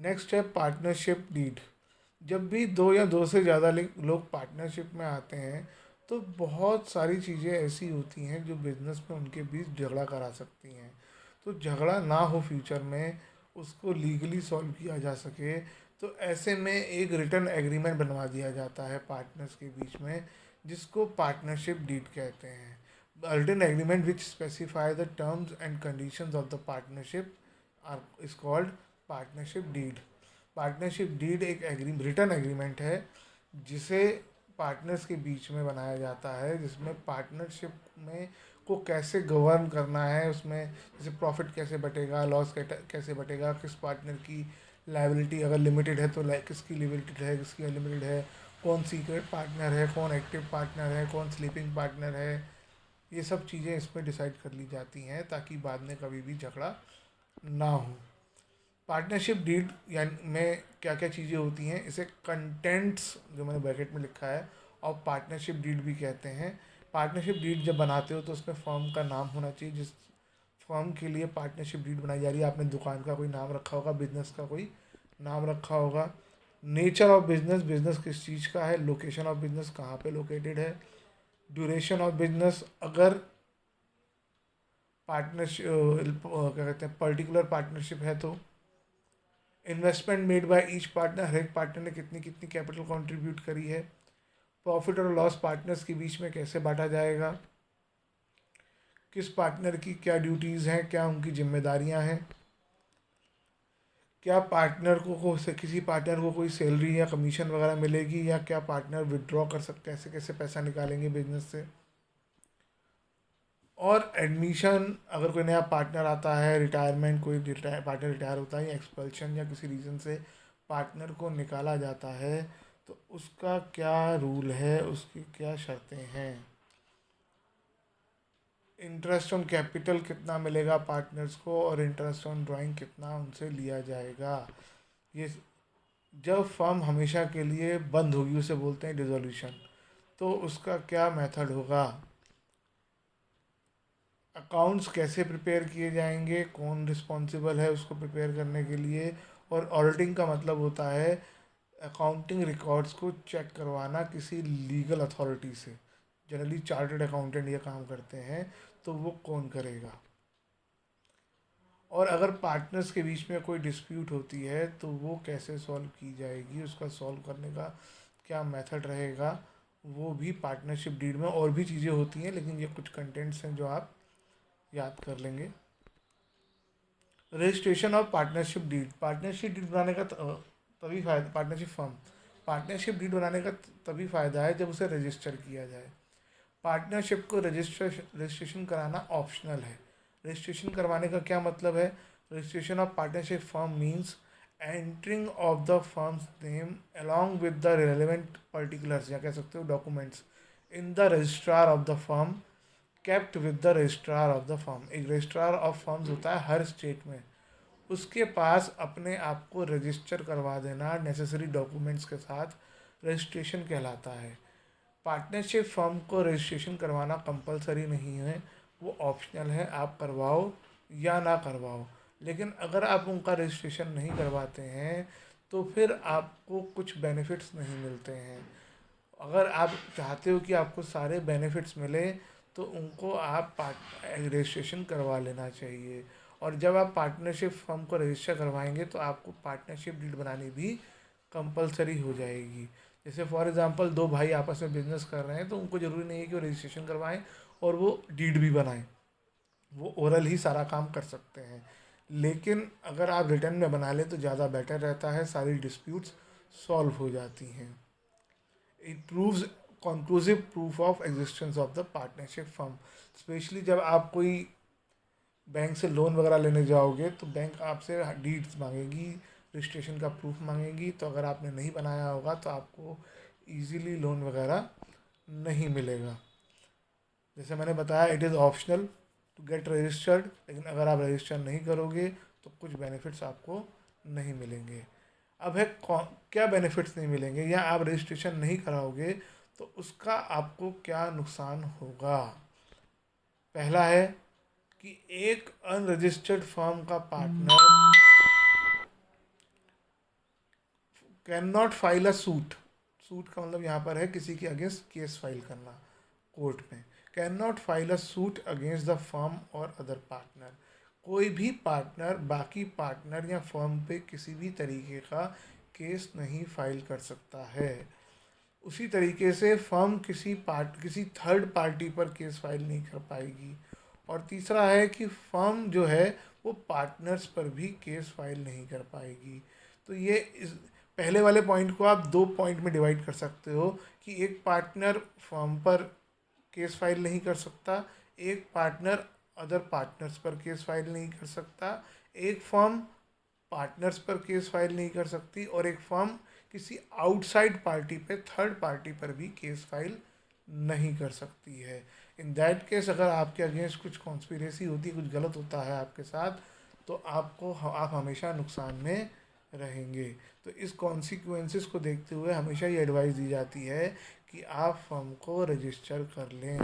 Next है partnership deed. जब भी दो या दो से ज़्यादा लोग पार्टनरशिप में आते हैं तो बहुत सारी चीज़ें ऐसी होती हैं जो बिजनेस में उनके बीच झगड़ा करा सकती हैं। तो झगड़ा ना हो फ्यूचर में, उसको लीगली सॉल्व किया जा सके, तो ऐसे में एक रिटर्न एग्रीमेंट बनवा दिया जाता है पार्टनर्स के बीच में, जिसको पार्टनरशिप डीड कहते हैं। Return agreement which specify the terms and conditions of the partnership are is called partnership deed. Partnership deed एक रिटर्न एग्रीमेंट है जिसे पार्टनर्स के बीच में बनाया जाता है, जिसमें पार्टनरशिप में को कैसे गवर्न करना है, उसमें जैसे प्रॉफिट कैसे बटेगा, लॉस कैसे बटेगा, किस पार्टनर की लायबिलिटी अगर लिमिटेड है तो किसकी लिमिटेड है, किसकी अनलिमिटेड है, कौन सीक्रेट पार्टनर है, कौन एक्टिव पार्टनर है, कौन स्लीपिंग पार्टनर है। ये सब चीज़ें इसमें डिसाइड कर ली जाती हैं ताकि बाद में कभी भी झगड़ा ना हो। पार्टनरशिप डीड यानी में क्या क्या चीज़ें होती हैं, इसे कंटेंट्स जो मैंने ब्रैकेट में लिखा है और पार्टनरशिप डीड भी कहते हैं। पार्टनरशिप डीड जब बनाते हो तो उसमें फर्म का नाम होना चाहिए, जिस फर्म के लिए पार्टनरशिप डीड बनाई जा रही है। आपने दुकान का कोई नाम रखा होगा, बिजनेस का कोई नाम रखा होगा। नेचर ऑफ बिजनेस, बिजनेस किस चीज़ का है, लोकेशन ऑफ बिजनेस कहाँ पे लोकेटेड है, ड्यूरेशन ऑफ बिजनेस, अगर पार्टनरशिप क्या कहते हैं पर्टिकुलर पार्टनरशिप है तो investment made by each partner, हर एक पार्टनर ने कितनी कितनी कैपिटल कंट्रीब्यूट करी है, प्रॉफिट और लॉस पार्टनर्स के बीच में कैसे बांटा जाएगा, किस पार्टनर की क्या ड्यूटीज़ हैं, क्या उनकी जिम्मेदारियां हैं, क्या पार्टनर को किसी पार्टनर को कोई सैलरी या कमीशन वगैरह मिलेगी, या क्या पार्टनर विड्रॉ कर सकते हैं, कैसे कैसे पैसा निकालेंगे बिजनेस से। और एडमिशन, अगर कोई नया पार्टनर आता है, रिटायरमेंट, कोई पार्टनर रिटायर होता है या एक्सपल्शन या किसी रीज़न से पार्टनर को निकाला जाता है तो उसका क्या रूल है, उसकी क्या शर्तें हैं, इंटरेस्ट ऑन कैपिटल कितना मिलेगा पार्टनर्स को, और इंटरेस्ट ऑन ड्राइंग कितना उनसे लिया जाएगा। ये जब फर्म हमेशा के लिए बंद होगी उसे बोलते हैं डिसोल्यूशन, तो उसका क्या मेथड होगा, अकाउंट्स कैसे प्रिपेयर किए जाएंगे, कौन रिस्पॉन्सिबल है उसको प्रिपेयर करने के लिए। और ऑडिटिंग का मतलब होता है अकाउंटिंग रिकॉर्ड्स को चेक करवाना किसी लीगल अथॉरिटी से। जनरली चार्टर्ड अकाउंटेंट ये काम करते हैं, तो वो कौन करेगा। और अगर पार्टनर्स के बीच में कोई डिस्प्यूट होती है तो वो कैसे सॉल्व की जाएगी, उसका सॉल्व करने का क्या मेथड रहेगा, वो भी पार्टनरशिप डीड में। और भी चीज़ें होती हैं लेकिन ये कुछ कंटेंट्स हैं जो आप याद कर लेंगे। Registration of partnership deed, partnership deed बनाने का तभी फ़ायदा, पार्टनरशिप डीड बनाने का तभी फ़ायदा है जब उसे रजिस्टर किया जाए। पार्टनरशिप को रजिस्ट्रेशन कराना ऑप्शनल है। रजिस्ट्रेशन करवाने का क्या मतलब है, registration of partnership firm means entering of the firms name along with the relevant particulars या कह सकते हो documents in the registrar of the firm kept with the registrar of the firm. एक रजिस्ट्रार ऑफ फर्म्स होता है हर state में, उसके पास अपने आप को रजिस्टर करवा देना नेसेसरी डॉक्यूमेंट्स के साथ रजिस्ट्रेशन कहलाता है। पार्टनरशिप फर्म को रजिस्ट्रेशन करवाना कंपलसरी नहीं है, वो ऑप्शनल है, आप करवाओ या ना करवाओ। लेकिन अगर आप उनका रजिस्ट्रेशन नहीं करवाते हैं तो फिर आपको कुछ बेनिफिट्स नहीं मिलते हैं। अगर आप चाहते हो कि आपको सारे बेनिफिट्स मिले तो उनको आप रजिस्ट्रेशन करवा लेना चाहिए। और जब आप पार्टनरशिप फर्म को रजिस्टर करवाएंगे तो आपको पार्टनरशिप डीड बनानी भी कंपलसरी हो जाएगी। जैसे फॉर एग्जांपल दो भाई आपस में बिजनेस कर रहे हैं तो उनको ज़रूरी नहीं है कि वो रजिस्ट्रेशन करवाएं और वो डीड भी बनाएं, वो ओरल ही सारा काम कर सकते हैं। लेकिन अगर आप रिटर्न में बना लें तो ज़्यादा बेटर रहता है, सारी डिस्प्यूट्स सॉल्व हो जाती हैं। It proves conclusive proof of existence of the partnership firm. Specially जब आप कोई बैंक से लोन वगैरह लेने जाओगे तो बैंक आपसे डीड्स मांगेगी, रजिस्ट्रेशन का प्रूफ मांगेगी, तो अगर आपने नहीं बनाया होगा तो आपको इजीली लोन वगैरह नहीं मिलेगा। जैसे मैंने बताया it is optional to get registered, लेकिन अगर आप रजिस्टर नहीं करोगे तो कुछ बेनिफिट्स आपको नहीं मिलेंगे। अब है क्या बेनिफिट्स नहीं मिलेंगे या आप रजिस्ट्रेशन नहीं कराओगे तो उसका आपको क्या नुकसान होगा। पहला है कि एक अनरजिस्टर्ड फर्म का partner can not file a suit, suit का मतलब यहाँ पर है किसी के अगेंस्ट केस फाइल करना कोर्ट में। Can not file a suit against the firm और अदर पार्टनर, कोई भी पार्टनर बाकी पार्टनर या फर्म पे किसी भी तरीके का केस नहीं फाइल कर सकता है। उसी तरीके से फर्म किसी थर्ड पार्टी पर केस फाइल नहीं कर पाएगी। और तीसरा है कि फर्म जो है वो पार्टनर्स पर भी केस फाइल नहीं कर पाएगी। तो ये इस पहले वाले पॉइंट को आप दो पॉइंट में डिवाइड कर सकते हो कि एक पार्टनर फर्म पर केस फाइल नहीं कर सकता, एक पार्टनर अदर पार्टनर्स पर केस फाइल नहीं कर सकता, एक फर्म पार्टनर्स पर केस फाइल नहीं कर सकती, और एक फर्म किसी आउटसाइड पार्टी पे थर्ड पार्टी पर भी केस फाइल नहीं कर सकती है। इन दैट केस अगर आपके अगेंस्ट कुछ कॉन्स्पिरेसी होती है, कुछ गलत होता है आपके साथ, तो आप हमेशा नुकसान में रहेंगे। तो इस कॉन्सिक्वेंसेस को देखते हुए हमेशा ये एडवाइस दी जाती है कि आप फर्म को रजिस्टर कर लें।